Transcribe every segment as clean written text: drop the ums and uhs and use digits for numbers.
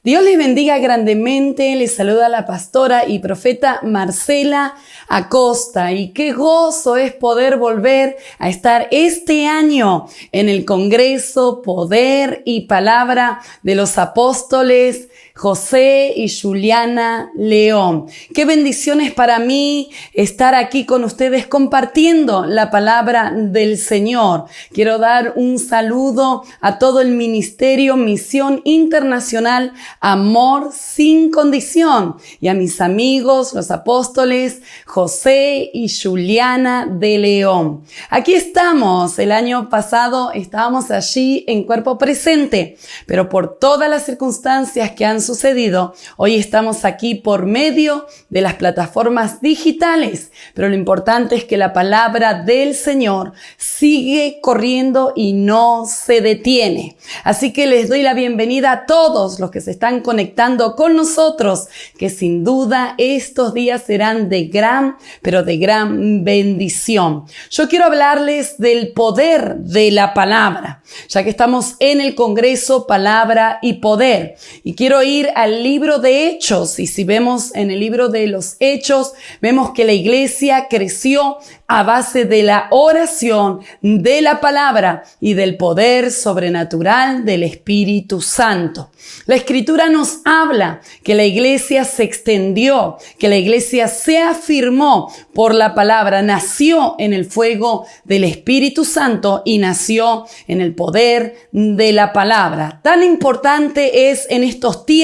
Dios les bendiga grandemente, les saluda la pastora y profeta Marcela Acosta, y qué gozo es poder volver a estar este año en el Congreso Poder y Palabra de los Apóstoles José y Juliana León. Qué bendiciones para mí estar aquí con ustedes compartiendo la palabra del Señor. Quiero dar un saludo a todo el ministerio Misión Internacional Amor Sin Condición y a mis amigos, los apóstoles José y Juliana de León. Aquí estamos. El año pasado estábamos allí en cuerpo presente, pero por todas las circunstancias que han sucedido, hoy estamos aquí por medio de las plataformas digitales, pero lo importante es que la palabra del Señor sigue corriendo y no se detiene. Así que les doy la bienvenida a todos los que se están conectando con nosotros, que sin duda estos días serán de gran, pero de gran bendición. Yo quiero hablarles del poder de la palabra, ya que estamos en el Congreso Palabra y Poder, y quiero ir al libro de Hechos. Y si vemos en el libro de los Hechos, vemos que la iglesia creció a base de la oración, de la palabra y del poder sobrenatural del Espíritu Santo. La Escritura nos habla que la iglesia se extendió, que la iglesia se afirmó por la palabra, nació en el fuego del Espíritu Santo y nació en el poder de la palabra. Tan importante es en estos tiempos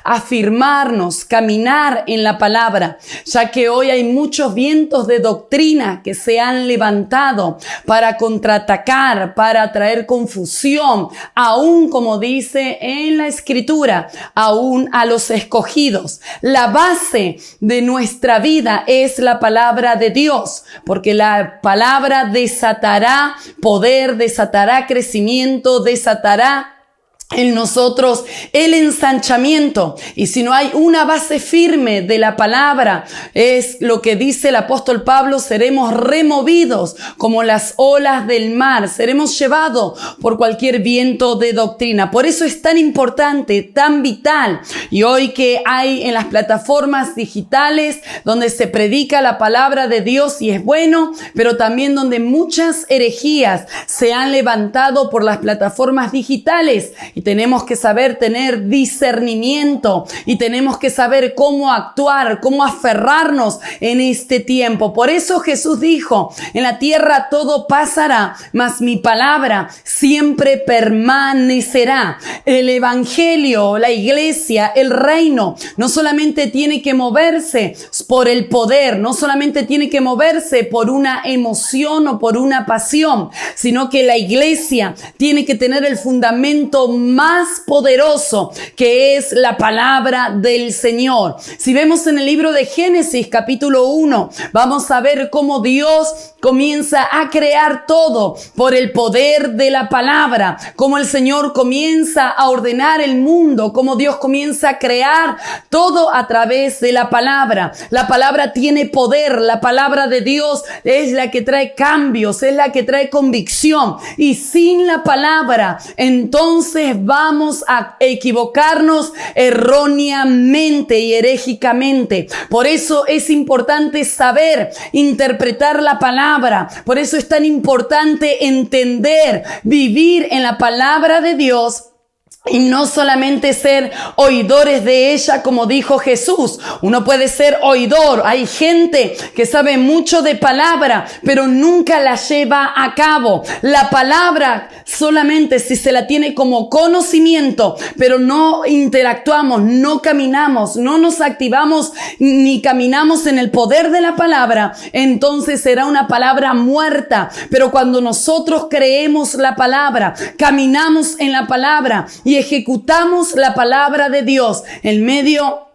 afirmarnos, caminar en la palabra, ya que hoy hay muchos vientos de doctrina que se han levantado para contraatacar, para traer confusión, aún como dice en la Escritura, aún a los escogidos. La base de nuestra vida es la palabra de Dios, porque la palabra desatará poder, desatará crecimiento, desatará en nosotros el ensanchamiento. Y si no hay una base firme de la palabra, es lo que dice el apóstol Pablo, seremos removidos como las olas del mar, seremos llevados por cualquier viento de doctrina. Por eso es tan importante, tan vital. Y hoy que hay en las plataformas digitales donde se predica la palabra de Dios y es bueno, pero también donde muchas herejías se han levantado por las plataformas digitales. Y tenemos que saber tener discernimiento y tenemos que saber cómo actuar, cómo aferrarnos en este tiempo. Por eso Jesús dijo, en la tierra todo pasará, mas mi palabra siempre permanecerá. El evangelio, la iglesia, el reino, no solamente tiene que moverse por el poder, no solamente tiene que moverse por una emoción o por una pasión, sino que la iglesia tiene que tener el fundamento más poderoso, que es la palabra del Señor. Si vemos en el libro de Génesis capítulo 1, vamos a ver cómo Dios comienza a crear todo por el poder de la palabra, cómo el Señor comienza a ordenar el mundo, cómo Dios comienza a crear todo a través de la palabra. La palabra tiene poder, la palabra de Dios es la que trae cambios, es la que trae convicción, y sin la palabra entonces vamos a equivocarnos erróneamente y herejicamente. Por eso es importante saber interpretar la palabra. Por eso es tan importante entender, vivir en la palabra de Dios. Y no solamente ser oidores de ella, como dijo Jesús. Uno puede ser oidor. Hay gente que sabe mucho de palabra, pero nunca la lleva a cabo. La palabra solamente si se la tiene como conocimiento, pero no interactuamos, no caminamos, no nos activamos ni caminamos en el poder de la palabra, entonces será una palabra muerta. Pero cuando nosotros creemos la palabra, caminamos en la palabra y ejecutamos la palabra de Dios en medio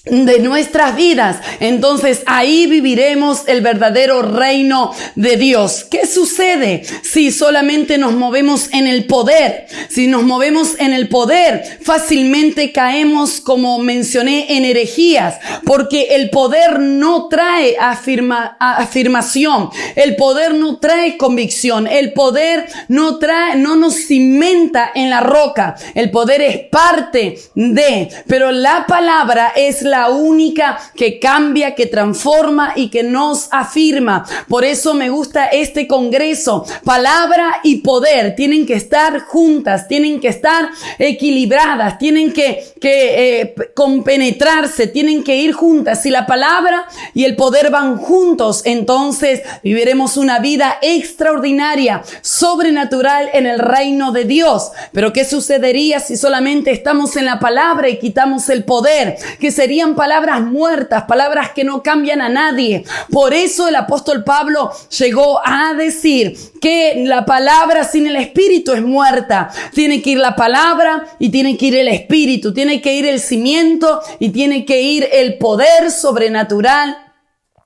de nuestras vidas, entonces ahí viviremos el verdadero reino de Dios. ¿Qué sucede si solamente nos movemos en el poder? Si nos movemos en el poder, fácilmente caemos, como mencioné, en herejías, porque el poder no trae afirmación, el poder no trae convicción, el poder no nos cimenta en la roca. El poder es parte de, pero la palabra es la única que cambia, que transforma y que nos afirma. Por eso me gusta este congreso. Palabra y poder tienen que estar juntas, tienen que estar equilibradas, tienen que compenetrarse, tienen que ir juntas. Si la palabra y el poder van juntos, entonces viviremos una vida extraordinaria, sobrenatural en el reino de Dios. Pero ¿qué sucedería si solamente estamos en la palabra y quitamos el poder? Que serían palabras muertas, palabras que no cambian a nadie. Por eso el apóstol Pablo llegó a decir que la palabra sin el espíritu es muerta. Tiene que ir la palabra y tiene que ir el espíritu, tiene que ir el cimiento y tiene que ir el poder sobrenatural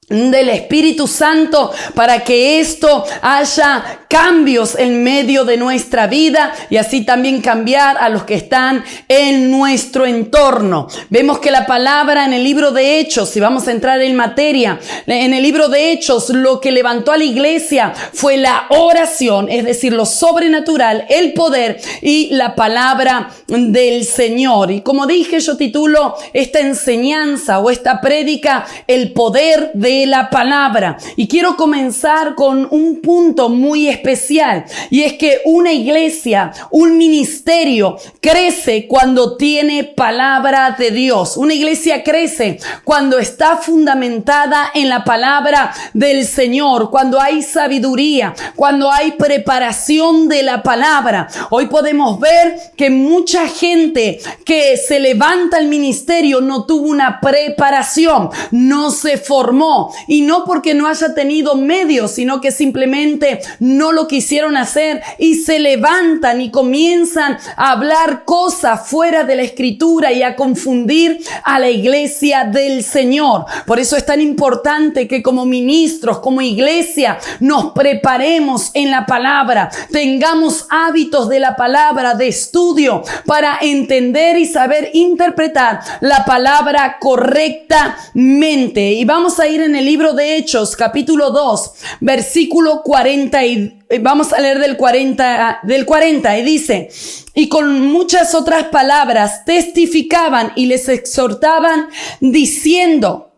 del Espíritu Santo para que esto haya cambios en medio de nuestra vida y así también cambiar a los que están en nuestro entorno. Vemos que la palabra en el libro de Hechos, si vamos a entrar en materia, en el libro de Hechos, lo que levantó a la iglesia fue la oración, es decir, lo sobrenatural, el poder y la palabra del Señor. Y como dije, yo titulo esta enseñanza o esta prédica el poder de la palabra. Y quiero comenzar con un punto muy especial, y es que una iglesia, un ministerio crece cuando tiene palabra de Dios. Una iglesia crece cuando está fundamentada en la palabra del Señor, cuando hay sabiduría, cuando hay preparación de la palabra. Hoy podemos ver que mucha gente que se levanta al ministerio no tuvo una preparación, no se formó. Y no porque no haya tenido medios, sino que simplemente no lo quisieron hacer y se levantan y comienzan a hablar cosas fuera de la escritura y a confundir a la iglesia del Señor. Por eso es tan importante que como ministros, como iglesia, nos preparemos en la palabra, tengamos hábitos de la palabra, de estudio, para entender y saber interpretar la palabra correctamente. Y vamos a ir en el libro de Hechos, capítulo 2, versículo 40, y vamos a leer del 40, y dice: y con muchas otras palabras testificaban y les exhortaban diciendo: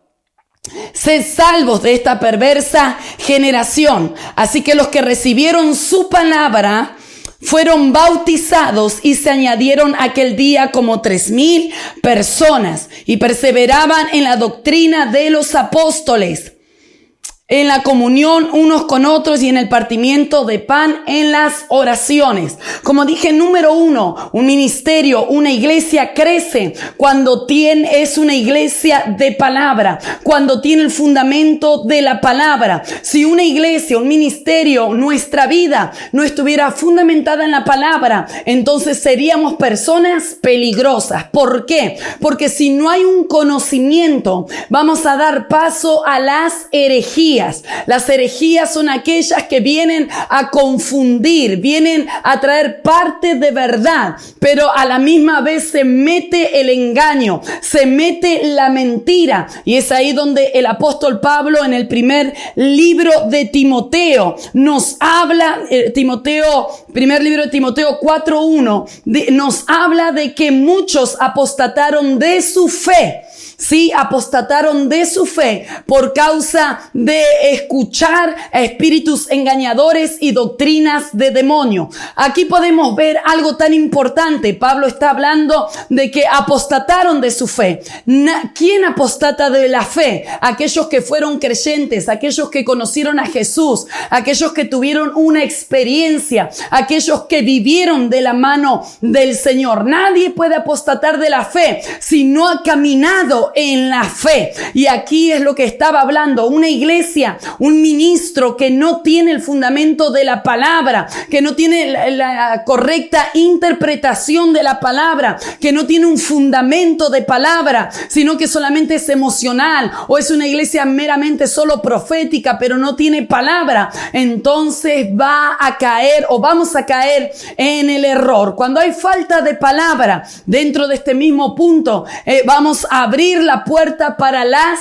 sed salvos de esta perversa generación. Así que los que recibieron su palabra fueron bautizados y se añadieron aquel día como 3,000 personas y perseveraban en la doctrina de los apóstoles, en la comunión unos con otros y en el partimiento de pan, en las oraciones. Como dije, número uno, un ministerio, una iglesia crece cuando es una iglesia de palabra, cuando tiene el fundamento de la palabra. Si una iglesia, un ministerio, nuestra vida no estuviera fundamentada en la palabra, entonces seríamos personas peligrosas. ¿Por qué? Porque si no hay un conocimiento, vamos a dar paso a las herejías. Las herejías son aquellas que vienen a confundir, vienen a traer parte de verdad, pero a la misma vez se mete el engaño, se mete la mentira. Y es ahí donde el apóstol Pablo, en el primer libro de Timoteo, nos habla, primer libro de Timoteo 4:1, nos habla de que muchos apostataron de su fe. Sí, apostataron de su fe por causa de escuchar a espíritus engañadores y doctrinas de demonio. Aquí podemos ver algo tan importante. Pablo está hablando de que apostataron de su fe. ¿Quién apostata de la fe? Aquellos que fueron creyentes, aquellos que conocieron a Jesús, aquellos que tuvieron una experiencia, aquellos que vivieron de la mano del Señor. Nadie puede apostatar de la fe si no ha caminado fundado en la fe. Y aquí es lo que estaba hablando. Una iglesia, un ministro que no tiene el fundamento de la palabra, que no tiene la correcta interpretación de la palabra, que no tiene un fundamento de palabra, sino que solamente es emocional, o es una iglesia meramente solo profética, pero no tiene palabra, entonces va a caer o vamos a caer en el error. Cuando hay falta de palabra dentro de este mismo punto, vamos a abrir la puerta para las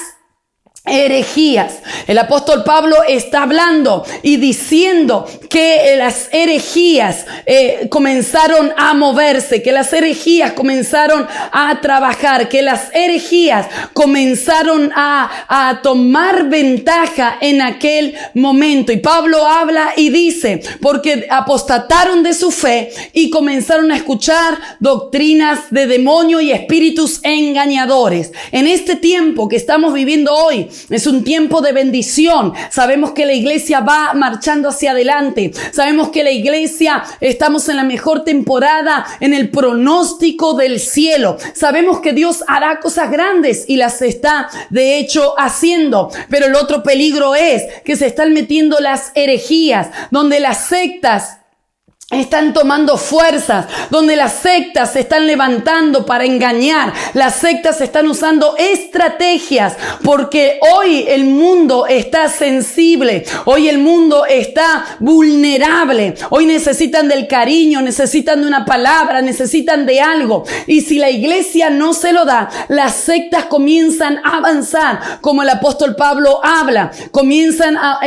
herejías. El apóstol Pablo está hablando y diciendo que las herejías comenzaron a moverse, que las herejías comenzaron a trabajar, que las herejías comenzaron a tomar ventaja en aquel momento. Y Pablo habla y dice, porque apostataron de su fe y comenzaron a escuchar doctrinas de demonio y espíritus engañadores. En este tiempo que estamos viviendo hoy, es un tiempo de bendición. Sabemos que la iglesia va marchando hacia adelante. Sabemos que la iglesia estamos en la mejor temporada, en el pronóstico del cielo. Sabemos que Dios hará cosas grandes y las está de hecho haciendo. Pero el otro peligro es que se están metiendo las herejías, donde las sectas están tomando fuerzas, donde las sectas se están levantando para engañar. Las sectas están usando estrategias, porque hoy el mundo está sensible, hoy el mundo está vulnerable, hoy necesitan del cariño, necesitan de una palabra, necesitan de algo. Y si la iglesia no se lo da, las sectas comienzan a avanzar, como el apóstol Pablo habla, comienzan a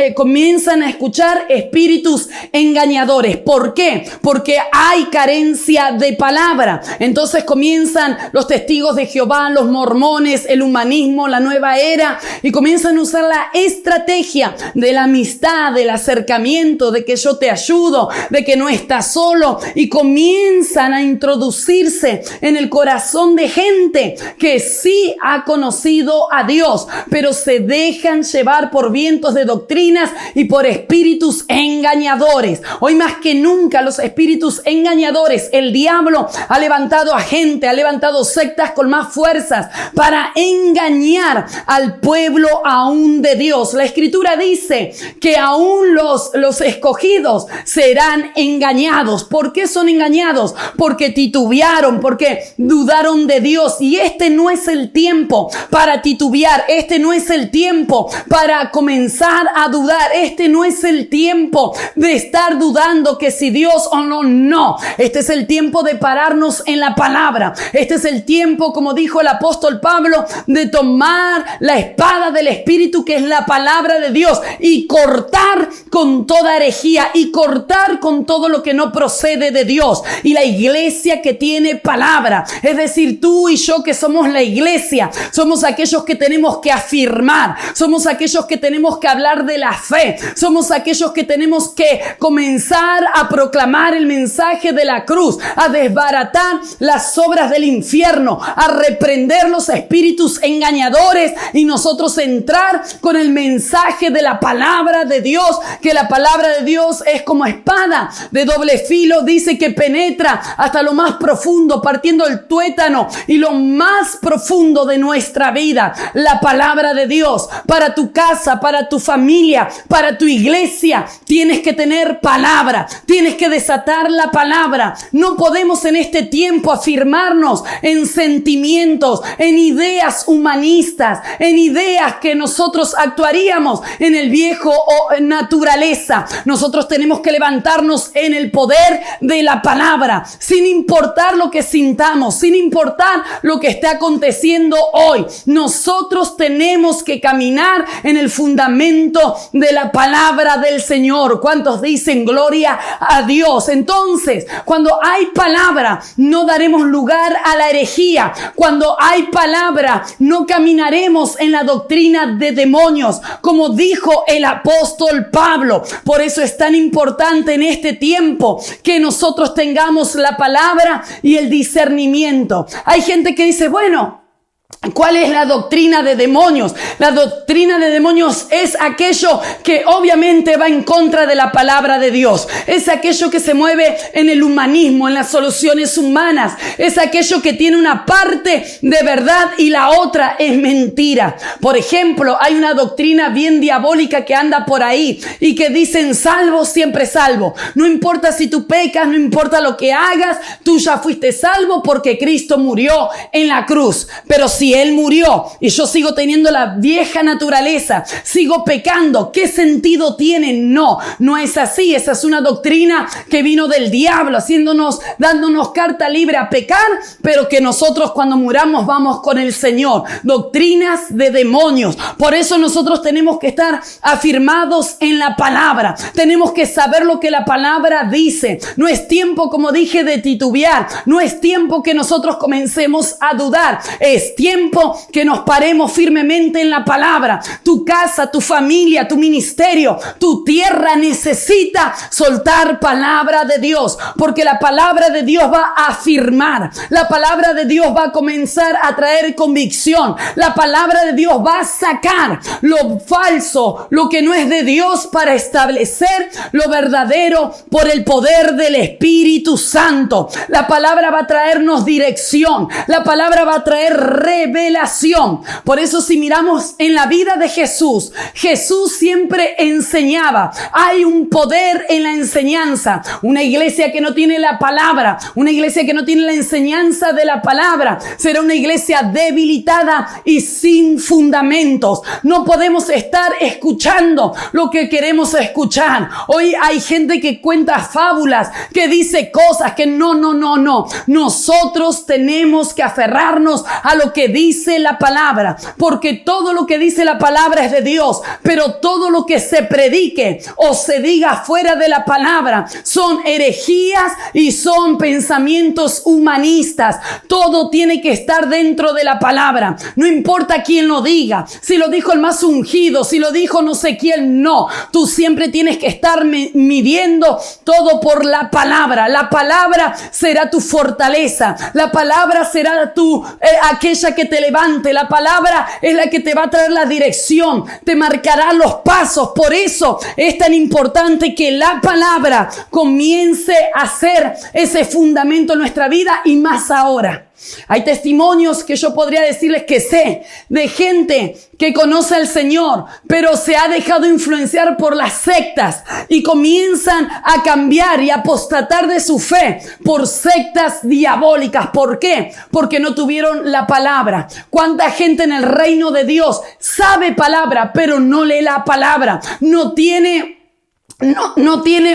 escuchar espíritus engañadores. ¿Por qué? Porque hay carencia de palabra. Entonces comienzan los testigos de Jehová, los mormones, el humanismo, la nueva era, y comienzan a usar la estrategia de la amistad, del acercamiento, de que yo te ayudo, de que no estás solo, y comienzan a introducirse en el corazón de gente que sí ha conocido a Dios, pero se dejan llevar por vientos de doctrinas y por espíritus engañadores. Hoy más que nunca los espíritus engañadores, el diablo ha levantado a gente, ha levantado sectas con más fuerzas para engañar al pueblo aún de Dios. La escritura dice que aún los escogidos serán engañados. ¿Por qué son engañados? Porque titubearon, porque dudaron de Dios. Y este no es el tiempo para titubear, este no es el tiempo para comenzar a dudar, este no es el tiempo de estar dudando que si Dios o no. Este es el tiempo de pararnos en la palabra. Este es el tiempo, como dijo el apóstol Pablo, de tomar la espada del Espíritu, que es la palabra de Dios, y cortar con toda herejía y cortar con todo lo que no procede de Dios. Y la iglesia que tiene palabra, es decir, tú y yo que somos la iglesia, somos aquellos que tenemos que afirmar, somos aquellos que tenemos que hablar de la fe, somos aquellos que tenemos que comenzar a proclamar el mensaje de la cruz, a desbaratar las obras del infierno, a reprender los espíritus engañadores, y nosotros entrar con el mensaje de la palabra de Dios, que la palabra de Dios es como espada de doble filo, dice que penetra hasta lo más profundo, partiendo el tuétano y lo más profundo de nuestra vida. La palabra de Dios para tu casa, para tu familia, para tu iglesia, tienes que tener palabra, tienes que desatar la palabra. No podemos en este tiempo afirmarnos en sentimientos, en ideas humanistas, en ideas que nosotros actuaríamos en el viejo o naturaleza. Nosotros tenemos que levantarnos en el poder de la palabra, sin importar lo que sintamos, sin importar lo que esté aconteciendo hoy. Nosotros tenemos que caminar en el fundamento de la palabra del Señor. ¿Cuántos dicen gloria a Dios? Entonces, cuando hay palabra, no daremos lugar a la herejía. Cuando hay palabra, no caminaremos en la doctrina de demonios, como dijo el apóstol Pablo. Por eso es tan importante en este tiempo que nosotros tengamos la palabra y el discernimiento. Hay gente que dice, bueno, ¿Cuál es la doctrina de demonios? La doctrina de demonios es aquello que obviamente va en contra de la palabra de Dios. Es aquello que se mueve en el humanismo, en las soluciones humanas. Es aquello que tiene una parte de verdad y la otra es mentira. Por ejemplo, hay una doctrina bien diabólica que anda por ahí y que dicen salvo, siempre salvo. No importa si tú pecas, no importa lo que hagas, tú ya fuiste salvo porque Cristo murió en la cruz. Pero si Él murió y yo sigo teniendo la vieja naturaleza, sigo pecando, ¿qué sentido tiene? No es así. Esa es una doctrina que vino del diablo, dándonos carta libre a pecar, pero que nosotros cuando muramos vamos con el Señor. Doctrinas de demonios. Por eso nosotros tenemos que estar afirmados en la palabra. Tenemos que saber lo que la palabra dice. No es tiempo, como dije, de titubear. No es tiempo que nosotros comencemos a dudar. Es tiempo que nos paremos firmemente en la palabra. Tu casa, tu familia, tu ministerio, tu tierra necesita soltar palabra de Dios, porque la palabra de Dios va a afirmar. La palabra de Dios va a comenzar a traer convicción. La palabra de Dios va a sacar lo falso, lo que no es de Dios, para establecer lo verdadero por el poder del Espíritu Santo. La palabra va a traernos dirección. La palabra va a traer revelación. Por eso, si miramos en la vida de Jesús, Jesús siempre enseñaba. Hay un poder en la enseñanza. Una iglesia que no tiene la palabra, una iglesia que no tiene la enseñanza de la palabra, será una iglesia debilitada y sin fundamentos. No podemos estar escuchando lo que queremos escuchar. Hoy hay gente que cuenta fábulas, que dice cosas que no. Nosotros tenemos que aferrarnos a lo que dice la palabra, porque todo lo que dice la palabra es de Dios, pero todo lo que se predique o se diga fuera de la palabra son herejías y son pensamientos humanistas. Todo tiene que estar dentro de la palabra. No importa quién lo diga, si lo dijo el más ungido, si lo dijo no sé quién, no. Tú siempre tienes que estar midiendo todo por la palabra. La palabra será tu fortaleza. La palabra será aquella que te levante. La palabra es la que te va a traer la dirección, te marcará los pasos. Por eso es tan importante que la palabra comience a ser ese fundamento en nuestra vida, y más ahora. Hay testimonios que yo podría decirles que sé de gente que conoce al Señor, pero se ha dejado influenciar por las sectas y comienzan a cambiar y a apostatar de su fe por sectas diabólicas. ¿Por qué? Porque no tuvieron la palabra. ¿Cuánta gente en el reino de Dios sabe palabra, pero no lee la palabra? No tiene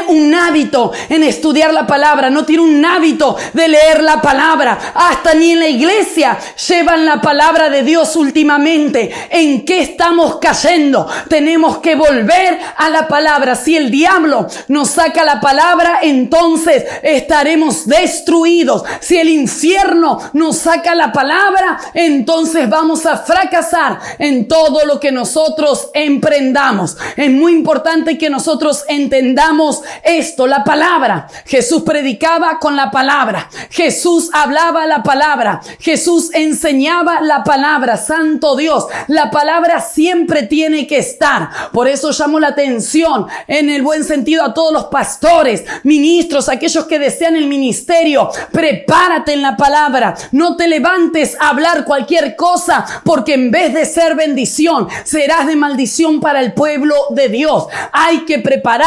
un hábito en estudiar la palabra, no tiene un hábito de leer la palabra. Hasta ni en la iglesia llevan la palabra de Dios últimamente. ¿En qué estamos cayendo? Tenemos que volver a la palabra. Si el diablo nos saca la palabra, entonces estaremos destruidos. Si el infierno nos saca la palabra, entonces vamos a fracasar en todo lo que nosotros emprendamos. Es muy importante que nosotros entendamos esto, la palabra. Jesús predicaba con la palabra. Jesús hablaba la palabra. Jesús enseñaba la palabra. Santo Dios, la palabra siempre tiene que estar. Por eso llamo la atención, en el buen sentido, a todos los pastores, ministros, aquellos que desean el ministerio. Prepárate en la palabra. No te levantes a hablar cualquier cosa, porque en vez de ser bendición, serás de maldición para el pueblo de Dios. Hay que prepararse,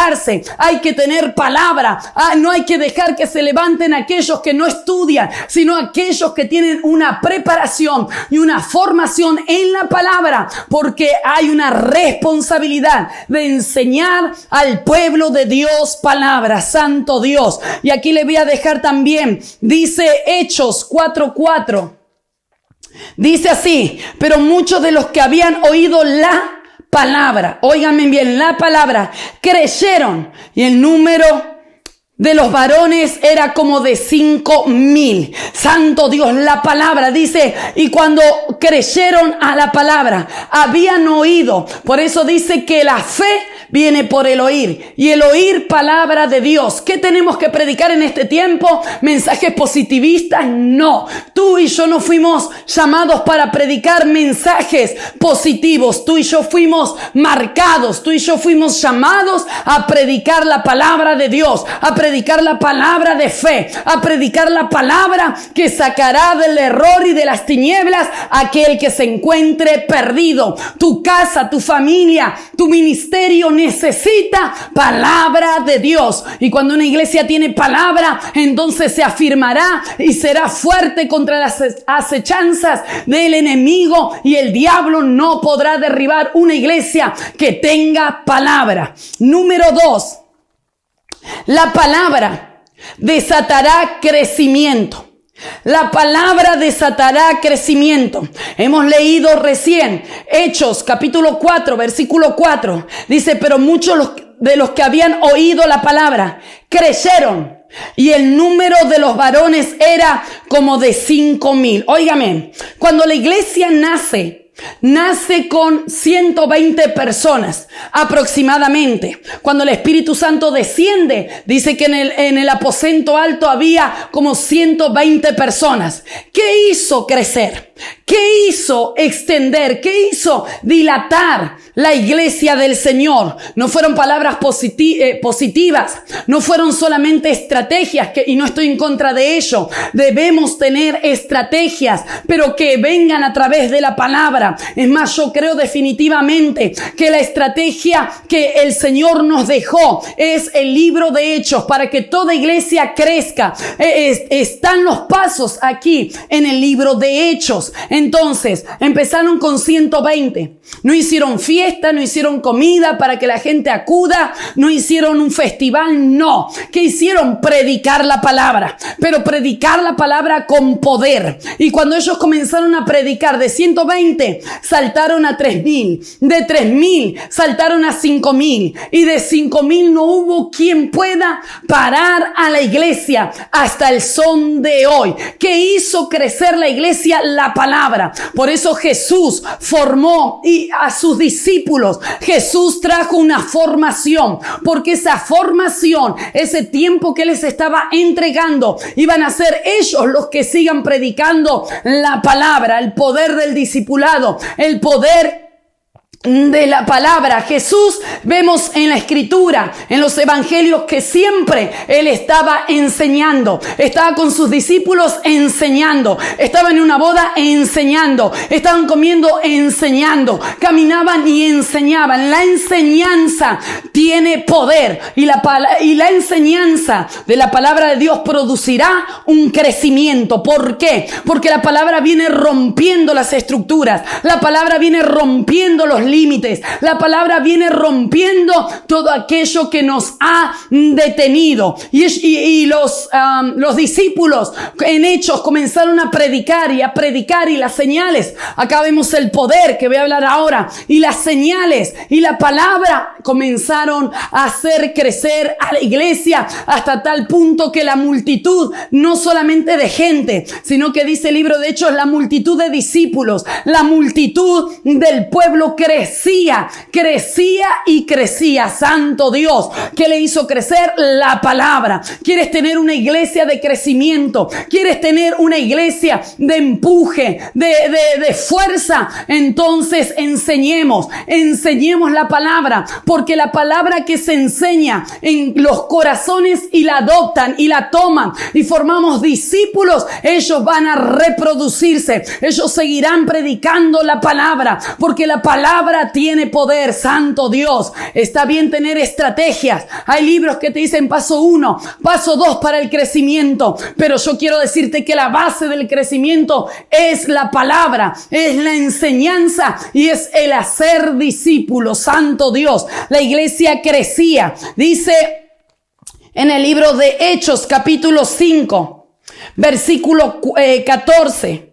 hay que tener palabra. No hay que dejar que se levanten aquellos que no estudian, sino aquellos que tienen una preparación y una formación en la palabra, porque hay una responsabilidad de enseñar al pueblo de Dios palabra. Santo Dios. Y aquí le voy a dejar también, dice Hechos 4:4. Dice así: pero muchos de los que habían oído la palabra, óiganme bien, la palabra, creyeron, y el número de los varones era como de 5,000. Santo Dios, la palabra dice, y cuando creyeron a la palabra, habían oído. Por eso dice que la fe viene por el oír, y el oír palabra de Dios. ¿Qué tenemos que predicar en este tiempo? ¿Mensajes positivistas? No. Tú y yo no fuimos llamados para predicar mensajes positivos. Tú y yo fuimos marcados. Tú y yo fuimos llamados a predicar la palabra de Dios, a predicar la palabra de fe, a predicar la palabra que sacará del error y de las tinieblas a aquel que se encuentre perdido. Tu casa, tu familia, tu ministerio necesita palabra de Dios. Y cuando una iglesia tiene palabra, entonces se afirmará y será fuerte contra las acechanzas del enemigo, y el diablo no podrá derribar una iglesia que tenga palabra. Número 2, la palabra desatará crecimiento. La palabra desatará crecimiento. Hemos leído recién Hechos capítulo 4, versículo 4. Dice, pero muchos de los que habían oído la palabra creyeron, y el número de los varones era como de 5,000. Óigame, cuando la iglesia nace con 120 personas aproximadamente. Cuando el Espíritu Santo desciende, dice que en el aposento alto había como 120 personas. ¿Qué hizo crecer? ¿Qué hizo extender? ¿Qué hizo dilatar la iglesia del Señor? No fueron palabras positivas, no fueron solamente estrategias, y no estoy en contra de ello. Debemos tener estrategias, pero que vengan a través de la palabra. Es más, yo creo definitivamente que la estrategia que el Señor nos dejó es el libro de Hechos para que toda iglesia crezca. Están los pasos aquí en el libro de Hechos. Entonces, empezaron con 120. No hicieron fiesta, no hicieron comida para que la gente acuda, no hicieron un festival, no. ¿Qué hicieron? Predicar la palabra, pero predicar la palabra con poder. Y cuando ellos comenzaron a predicar, de 120 saltaron a 3,000, de 3,000 saltaron a 5,000, y de 5,000 no hubo quien pueda parar a la iglesia hasta el son de hoy. ¿Qué hizo crecer la iglesia? La palabra. Por eso Jesús formó a sus discípulos. Jesús trajo una formación, porque esa formación, ese tiempo que les estaba entregando, iban a ser ellos los que sigan predicando la palabra, el poder del discipulado, el poder de la palabra. Jesús, vemos en la escritura, en los evangelios, que siempre Él estaba enseñando. Estaba con sus discípulos enseñando. Estaba en una boda enseñando. Estaban comiendo enseñando. Caminaban y enseñaban. La enseñanza tiene poder, y la enseñanza de la palabra de Dios producirá un crecimiento. ¿Por qué? Porque la palabra viene rompiendo las estructuras. La palabra viene rompiendo los límites. La palabra viene rompiendo todo aquello que nos ha detenido. Y los discípulos en Hechos comenzaron a predicar, y las señales. Acá vemos el poder que voy a hablar ahora. Y las señales y la palabra comenzaron a hacer crecer a la iglesia hasta tal punto que la multitud, no solamente de gente, sino que dice el libro de Hechos, la multitud de discípulos, la multitud del pueblo crecía y crecía. Santo Dios, ¿qué le hizo crecer? La palabra. ¿Quieres tener una iglesia de crecimiento? ¿Quieres tener una iglesia de empuje, de fuerza? Entonces enseñemos la palabra, porque la palabra que se enseña en los corazones y la adoptan y la toman y formamos discípulos, ellos van a reproducirse, ellos seguirán predicando la palabra, porque la palabra tiene poder. Santo Dios, está bien tener estrategias. Hay libros que te dicen paso 1, paso 2 para el crecimiento, pero yo quiero decirte que la base del crecimiento es la palabra, es la enseñanza y es el hacer discípulos. Santo Dios, la iglesia crecía. Dice en el libro de Hechos capítulo 5, versículo 14.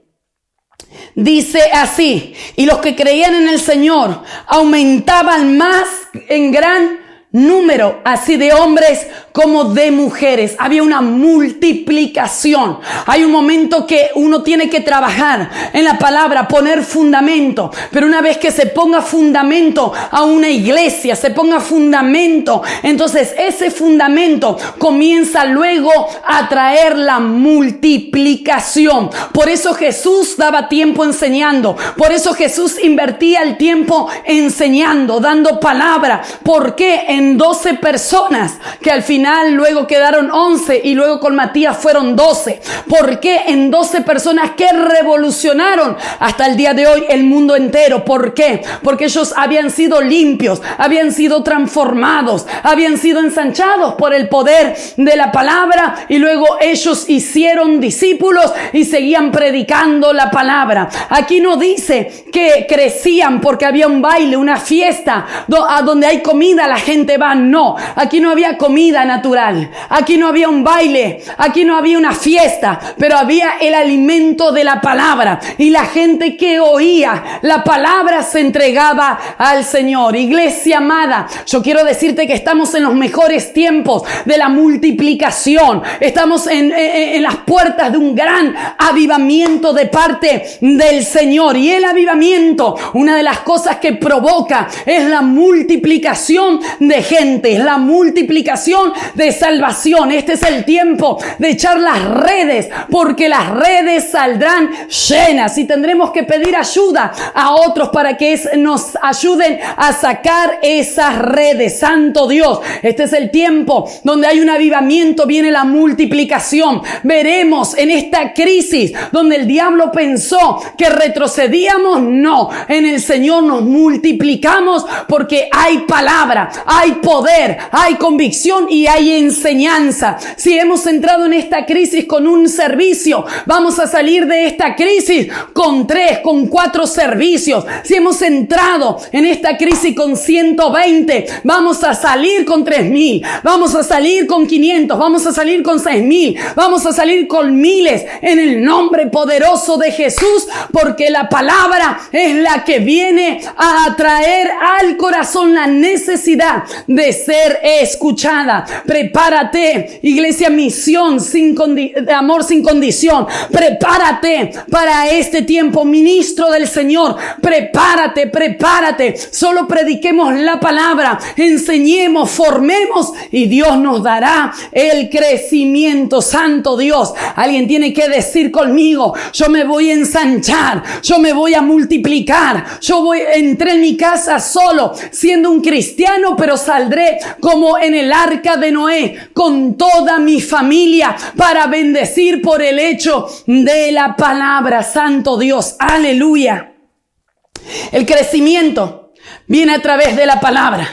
Dice así: y los que creían en el Señor aumentaban más en gran número, así de hombres como de mujeres. Había una multiplicación. Hay un momento que uno tiene que trabajar en la palabra, poner fundamento. Pero una vez que se ponga fundamento a una iglesia, se ponga fundamento, entonces ese fundamento comienza luego a traer la multiplicación. Por eso Jesús daba tiempo enseñando. Por eso Jesús invertía el tiempo enseñando, dando palabra. ¿Por qué? En 12 personas, que al final luego quedaron 11 y luego con Matías fueron 12. ¿Por qué? En 12 personas que revolucionaron hasta el día de hoy el mundo entero. ¿Por qué? Porque ellos habían sido limpios, habían sido transformados, habían sido ensanchados por el poder de la palabra y luego ellos hicieron discípulos y seguían predicando la palabra. Aquí no dice que crecían porque había un baile, una fiesta, a donde hay comida la gente va. No, aquí no había comida natural, aquí no había un baile, aquí no había una fiesta, pero había el alimento de la palabra y la gente que oía la palabra se entregaba al Señor. Iglesia amada, yo quiero decirte que estamos en los mejores tiempos de la multiplicación. Estamos en las puertas de un gran avivamiento de parte del Señor, y el avivamiento, una de las cosas que provoca es la multiplicación de gente, es la multiplicación de salvación. Este es el tiempo de echar las redes, porque las redes saldrán llenas y tendremos que pedir ayuda a otros para que nos ayuden a sacar esas redes. Santo Dios, este es el tiempo donde hay un avivamiento, viene la multiplicación. Veremos en esta crisis donde el diablo pensó que retrocedíamos, no, en el Señor nos multiplicamos porque hay palabra, hay poder, hay convicción y hay enseñanza. Si hemos entrado en esta crisis con un servicio, vamos a salir de esta crisis con 3, con 4 servicios. Si hemos entrado en esta crisis con 120, vamos a salir con 3,000, vamos a salir con 500, vamos a salir con 6,000, vamos a salir con miles en el nombre poderoso de Jesús, porque la palabra es la que viene a atraer al corazón la necesidad de ser escuchada. Prepárate, iglesia Misión de Amor Sin Condición. Prepárate para este tiempo, ministro del Señor. Prepárate, prepárate. Solo prediquemos la palabra, enseñemos, formemos y Dios nos dará el crecimiento. Santo Dios, alguien tiene que decir conmigo: yo me voy a ensanchar, yo me voy a multiplicar, entré en mi casa solo siendo un cristiano, pero saldré como en el arca de Noé con toda mi familia para bendecir por el hecho de la palabra. Santo Dios, aleluya. El crecimiento viene a través de la palabra.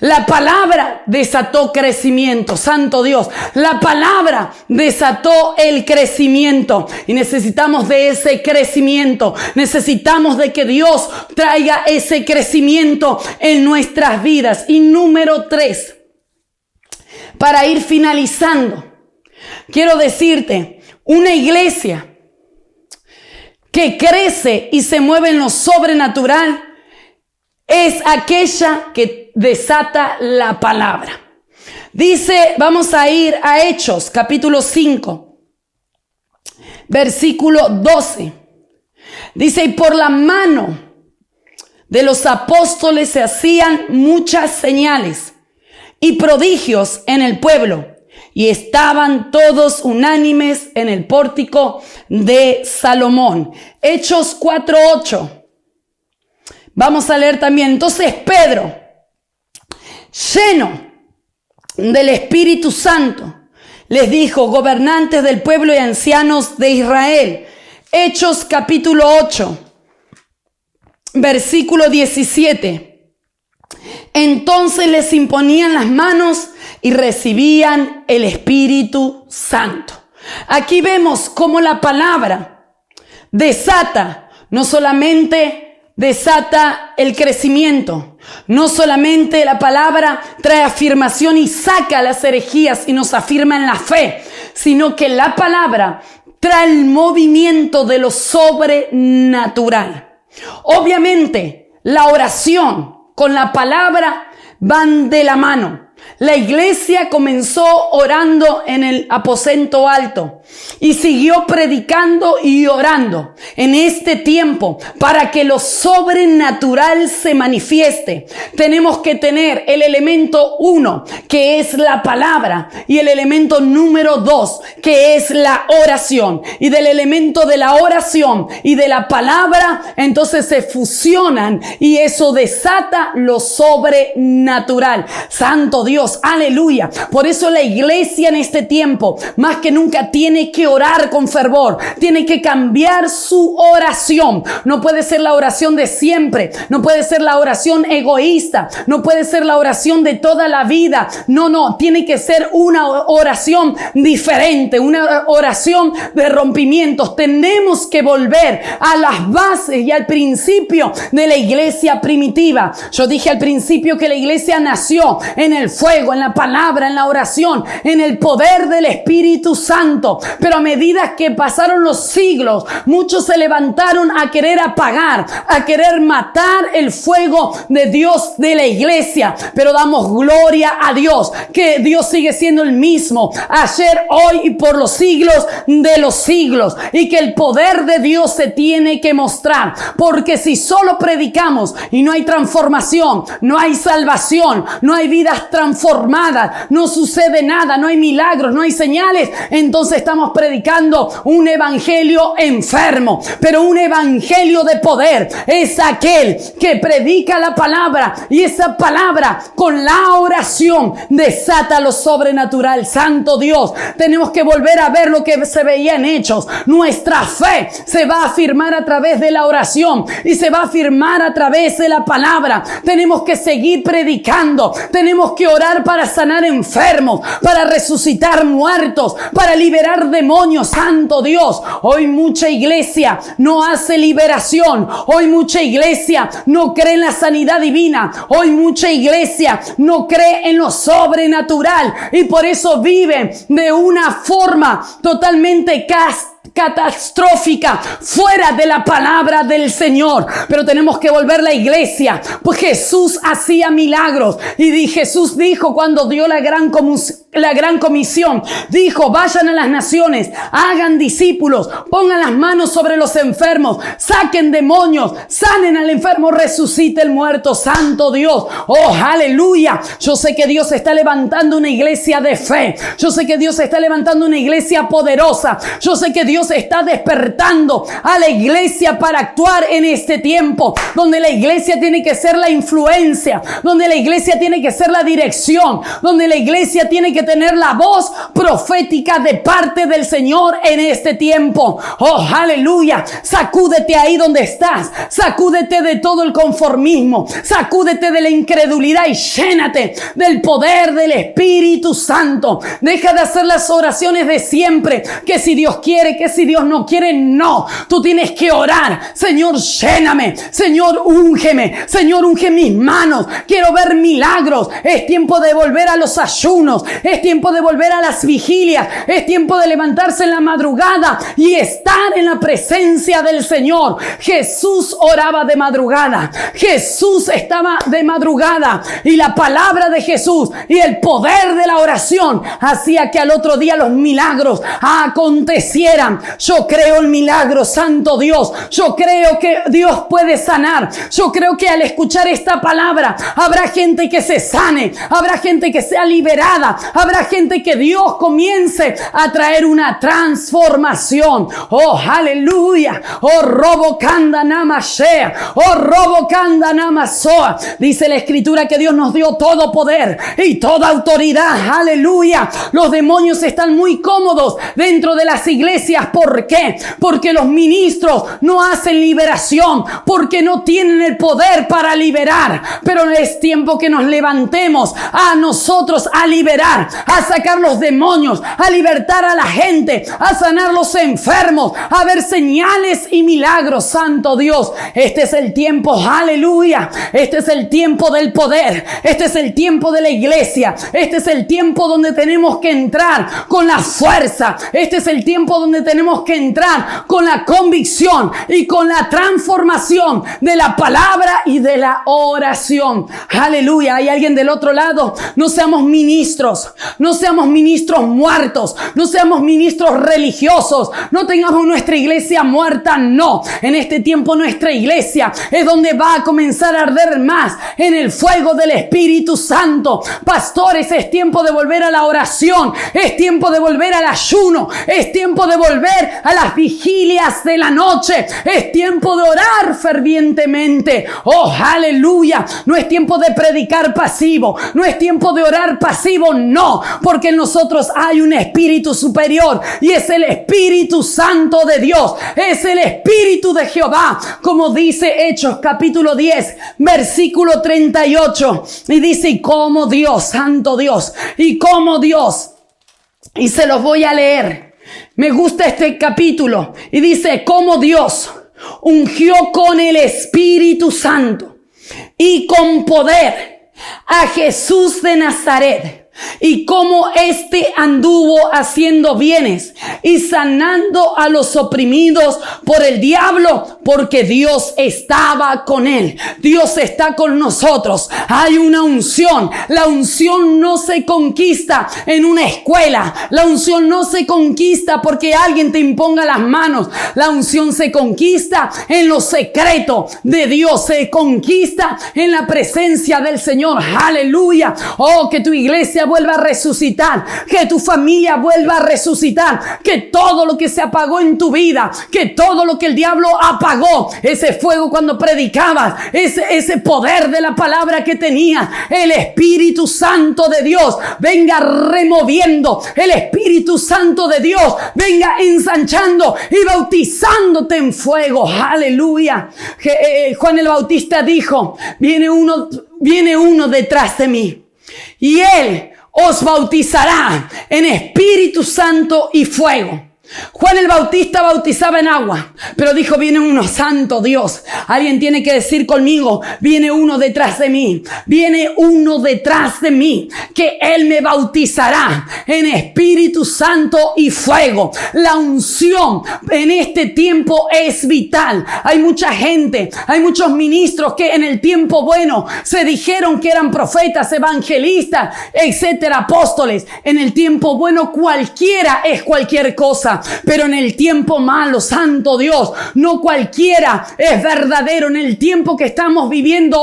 La palabra desató crecimiento. Santo Dios, la palabra desató el crecimiento y necesitamos de ese crecimiento. Necesitamos de que Dios traiga ese crecimiento en nuestras vidas. Y número 3, para ir finalizando, quiero decirte, una iglesia que crece y se mueve en lo sobrenatural es aquella que desata la palabra. Dice, vamos a ir a Hechos, capítulo 5, versículo 12. Dice, y por la mano de los apóstoles se hacían muchas señales y prodigios en el pueblo, y estaban todos unánimes en el pórtico de Salomón. Hechos 4:8. Vamos a leer también. Entonces Pedro, lleno del Espíritu Santo, les dijo: gobernantes del pueblo y ancianos de Israel. Hechos capítulo 8, versículo 17. Entonces les imponían las manos y recibían el Espíritu Santo. Aquí vemos cómo la palabra desata, no solamente desata el crecimiento, no solamente la palabra trae afirmación y saca las herejías y nos afirma en la fe, sino que la palabra trae el movimiento de lo sobrenatural. Obviamente, la oración con la palabra van de la mano. La iglesia comenzó orando en el aposento alto y siguió predicando y orando en este tiempo para que lo sobrenatural se manifieste. Tenemos que tener el elemento 1, que es la palabra, y el elemento número 2, que es la oración. Y del elemento de la oración y de la palabra, entonces se fusionan y eso desata lo sobrenatural. Santo Dios, aleluya. Por eso la iglesia en este tiempo, más que nunca, tiene que orar con fervor. Tiene que cambiar su oración. No puede ser la oración de siempre. No puede ser la oración egoísta. No puede ser la oración de toda la vida. No. Tiene que ser una oración diferente. Una oración de rompimientos. Tenemos que volver a las bases y al principio de la iglesia primitiva. Yo dije al principio que la iglesia nació en el fuego, en la palabra, en la oración, en el poder del Espíritu Santo. Pero a medida que pasaron los siglos, muchos se levantaron a querer apagar, a querer matar el fuego de Dios de la iglesia. Pero damos gloria a Dios, que Dios sigue siendo el mismo, ayer, hoy y por los siglos de los siglos. Y que el poder de Dios se tiene que mostrar. Porque si solo predicamos y no hay transformación, no hay salvación, no hay vidas transformadas, no sucede nada, no hay milagros, no hay señales, entonces estamos predicando un evangelio enfermo. Pero un evangelio de poder es aquel que predica la palabra, y esa palabra con la oración desata lo sobrenatural. Santo Dios, tenemos que volver a ver lo que se veía en Hechos. Nuestra fe se va a afirmar a través de la oración y se va a afirmar a través de la palabra. Tenemos que seguir predicando, tenemos que orar para sanar enfermos, para resucitar muertos, para liberar demonios. Santo Dios, hoy mucha iglesia no hace liberación, hoy mucha iglesia no cree en la sanidad divina, hoy mucha iglesia no cree en lo sobrenatural, y por eso viven de una forma totalmente catastrófica, fuera de la palabra del Señor. Pero tenemos que volver a la iglesia, pues Jesús hacía milagros, y Jesús dijo cuando dio la gran comisión, dijo: vayan a las naciones, hagan discípulos, pongan las manos sobre los enfermos, saquen demonios, sanen al enfermo, resucite el muerto. Santo Dios, oh aleluya. Yo sé que Dios está levantando una iglesia de fe, yo sé que Dios está levantando una iglesia poderosa, yo sé que Dios está despertando a la iglesia para actuar en este tiempo, donde la iglesia tiene que ser la influencia, donde la iglesia tiene que ser la dirección, donde la iglesia tiene que tener la voz profética de parte del Señor en este tiempo. Oh, aleluya. Sacúdete ahí donde estás, sacúdete de todo el conformismo, sacúdete de la incredulidad y llénate del poder del Espíritu Santo. Deja de hacer las oraciones de siempre, que si Dios quiere, que si Dios no quiere. No, tú tienes que orar: Señor, lléname, Señor, úngeme, Señor, unge mis manos, quiero ver milagros. Es tiempo de volver a los ayunos, es tiempo de volver a las vigilias, es tiempo de levantarse en la madrugada y estar en la presencia del Señor. Jesús oraba de madrugada, Jesús estaba de madrugada, y la palabra de Jesús y el poder de la oración hacía que al otro día los milagros acontecieran. Yo creo en milagros, Santo Dios. Yo creo que Dios puede sanar. Yo creo que al escuchar esta palabra habrá gente que se sane, habrá gente que sea liberada, habrá gente que Dios comience a traer una transformación. Oh, aleluya. Oh, robocanda namashea. Oh, robocanda namasoa. Dice la Escritura que Dios nos dio todo poder y toda autoridad. Aleluya. Los demonios están muy cómodos dentro de las iglesias. ¿Por qué? Porque los ministros no hacen liberación, porque no tienen el poder para liberar. Pero es tiempo que nos levantemos a nosotros a liberar, a sacar los demonios, a libertar a la gente, a sanar los enfermos, a ver señales y milagros. Santo Dios, este es el tiempo, aleluya. Este es el tiempo del poder, este es el tiempo de la iglesia, este es el tiempo donde tenemos que entrar con la fuerza, este es el tiempo donde tenemos tenemos que entrar con la convicción y con la transformación de la palabra y de la oración. Aleluya. Hay alguien del otro lado. No seamos ministros muertos, no seamos ministros religiosos, no tengamos nuestra iglesia muerta, no. En este tiempo nuestra iglesia es donde va a comenzar a arder más en el fuego del Espíritu Santo. Pastores, es tiempo de volver a la oración, es tiempo de volver al ayuno, es tiempo de volver a las vigilias de la noche, es tiempo de orar fervientemente. Oh, aleluya. No es tiempo de predicar pasivo, no es tiempo de orar pasivo, no, porque en nosotros hay un espíritu superior y es el Espíritu Santo de Dios, es el Espíritu de Jehová, como dice Hechos capítulo 10 versículo 38, y dice: y como Dios, santo Dios, y como Dios, y se los voy a leer, me gusta este capítulo, y dice: como Dios ungió con el Espíritu Santo y con poder a Jesús de Nazaret, y cómo éste anduvo haciendo bienes y sanando a los oprimidos por el diablo, porque Dios estaba con él. Dios está con nosotros. Hay una unción. La unción no se conquista en una escuela. La unción no se conquista porque alguien te imponga las manos. La unción se conquista en lo secreto de Dios. Se conquista en la presencia del Señor. Aleluya. Oh, que tu iglesia vuelva a resucitar, que tu familia vuelva a resucitar, que todo lo que se apagó en tu vida, que todo lo que el diablo apagó, ese fuego cuando predicabas, ese poder de la palabra que tenías, el Espíritu Santo de Dios venga removiendo, el Espíritu Santo de Dios venga ensanchando y bautizándote en fuego. Aleluya. Juan el Bautista dijo: viene uno detrás de mí y él os bautizará en Espíritu Santo y fuego. Juan el Bautista bautizaba en agua, pero dijo: viene uno, santo Dios. Alguien tiene que decir conmigo: viene uno detrás de mí, viene uno detrás de mí, que él me bautizará en Espíritu Santo y fuego. La unción en este tiempo es vital. Hay mucha gente, hay muchos ministros que en el tiempo bueno se dijeron que eran profetas, evangelistas, etcétera, apóstoles. En el tiempo bueno cualquiera es cualquier cosa. Pero en el tiempo malo, santo Dios, no cualquiera es verdadero. En el tiempo que estamos viviendo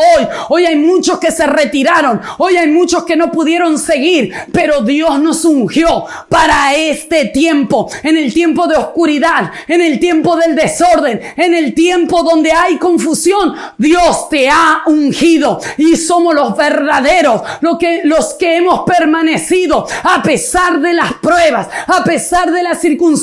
hoy hay muchos que se retiraron, hoy hay muchos que no pudieron seguir, pero Dios nos ungió para este tiempo, en el tiempo de oscuridad, en el tiempo del desorden, en el tiempo donde hay confusión. Dios te ha ungido y somos los verdaderos, los que hemos permanecido a pesar de las pruebas, a pesar de las circunstancias.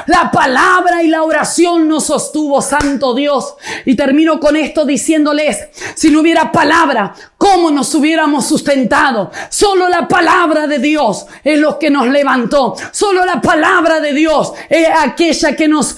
La palabra y la oración nos sostuvo, santo Dios. Y termino con esto diciéndoles: si no hubiera palabra, ¿cómo nos hubiéramos sustentado? Solo la palabra de Dios es lo que nos levantó. Solo la palabra de Dios es aquella que nos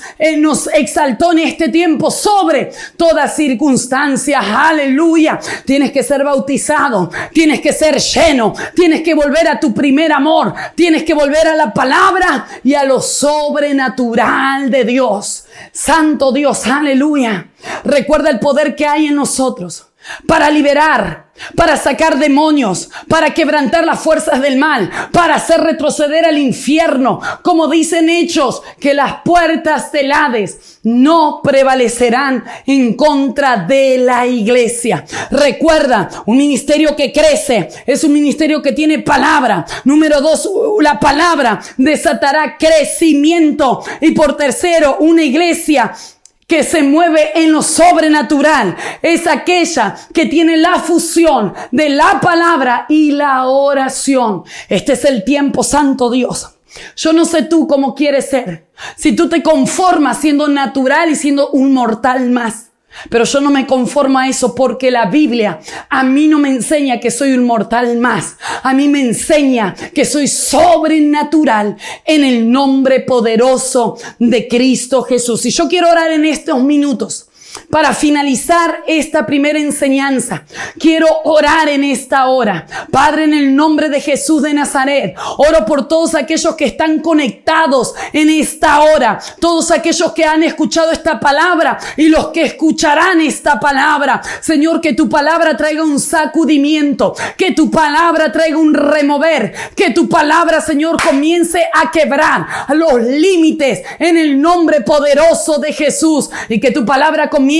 exaltó en este tiempo sobre toda circunstancia. Aleluya. Tienes que ser bautizado, tienes que ser lleno, tienes que volver a tu primer amor, tienes que volver a la palabra y a lo sobrenatural de Dios. Santo Dios, aleluya. Recuerda el poder que hay en nosotros para liberar, para sacar demonios, para quebrantar las fuerzas del mal, para hacer retroceder al infierno. Como dicen Hechos, que las puertas del Hades no prevalecerán en contra de la iglesia. Recuerda, un ministerio que crece es un ministerio que tiene palabra. Número 2, la palabra desatará crecimiento. Y por tercero, una iglesia que se mueve en lo sobrenatural es aquella que tiene la fusión de la palabra y la oración. Este es el tiempo, santo Dios. Yo no sé tú cómo quieres ser. Si tú te conformas siendo natural y siendo un mortal más. Pero yo no me conformo a eso, porque la Biblia a mí no me enseña que soy un mortal más. A mí me enseña que soy sobrenatural en el nombre poderoso de Cristo Jesús. Y yo quiero orar en estos minutos para finalizar esta primera enseñanza, quiero orar en esta hora. Padre, en el nombre de Jesús de Nazaret, oro por todos aquellos que están conectados en esta hora, todos aquellos que han escuchado esta palabra y los que escucharán esta palabra. Señor, que tu palabra traiga un sacudimiento, que tu palabra traiga un remover, que tu palabra, Señor, comience a quebrar los límites en el nombre poderoso de Jesús, y que tu palabra comience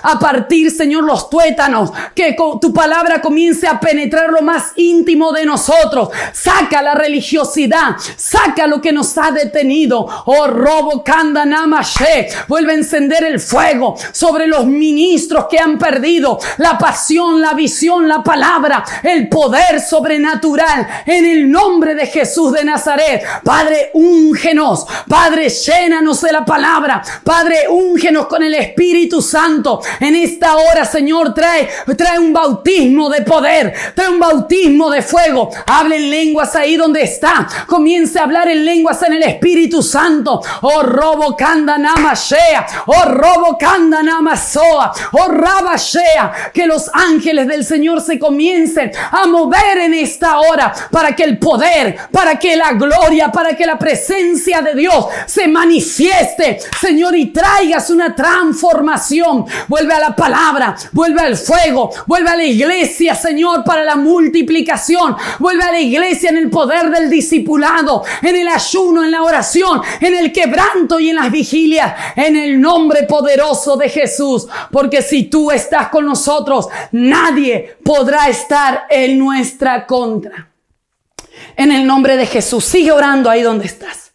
a partir, Señor, los tuétanos, que tu palabra comience a penetrar lo más íntimo de nosotros. Saca la religiosidad, saca lo que nos ha detenido. Oh, robo kanda namashe, vuelve a encender el fuego sobre los ministros que han perdido la pasión, la visión, la palabra, el poder sobrenatural en el nombre de Jesús de Nazaret. Padre, úngenos. Padre, llénanos de la palabra. Padre, úngenos con el Espíritu Santo. En esta hora, Señor, trae un bautismo de poder, trae un bautismo de fuego. Hable en lenguas ahí donde está. Comience a hablar en lenguas en el Espíritu Santo. Oh, robo kanda namashea. Oh, robo kanda namasoa. Oh, rabashea. Que los ángeles del Señor se comiencen a mover en esta hora, para que el poder, para que la gloria, para que la presencia de Dios se manifieste, Señor, y traigas una transformación. Vuelve a la palabra, vuelve al fuego, vuelve a la iglesia, Señor, para la multiplicación. Vuelve a la iglesia en el poder del discipulado, en el ayuno, en la oración, en el quebranto y en las vigilias, en el nombre poderoso de Jesús. Porque si tú estás con nosotros, nadie podrá estar en nuestra contra. En el nombre de Jesús, sigue orando ahí donde estás.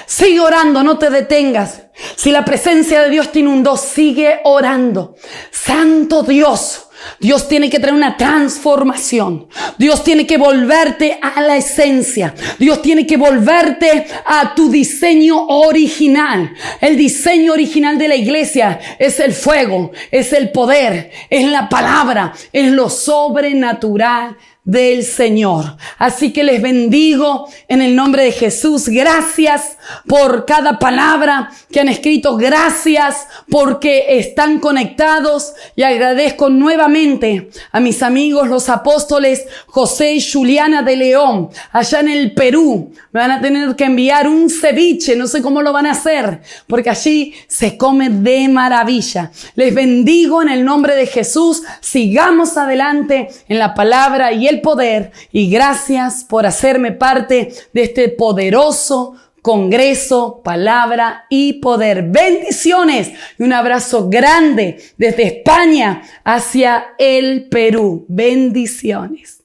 Sigue orando, no te detengas. Si la presencia de Dios te inundó, sigue orando. Santo Dios, Dios tiene que traer una transformación. Dios tiene que volverte a la esencia. Dios tiene que volverte a tu diseño original. El diseño original de la iglesia es el fuego, es el poder, es la palabra, es lo sobrenatural del Señor. Así que les bendigo en el nombre de Jesús. Gracias por cada palabra que han escrito. Gracias porque están conectados, y agradezco nuevamente a mis amigos los apóstoles José y Juliana de León allá en el Perú. Me van a tener que enviar un ceviche, no sé cómo lo van a hacer, porque allí se come de maravilla. Les bendigo en el nombre de Jesús. Sigamos adelante en la palabra y el poder, y gracias por hacerme parte de este poderoso congreso, palabra y poder. Bendiciones y un abrazo grande desde España hacia el Perú. Bendiciones.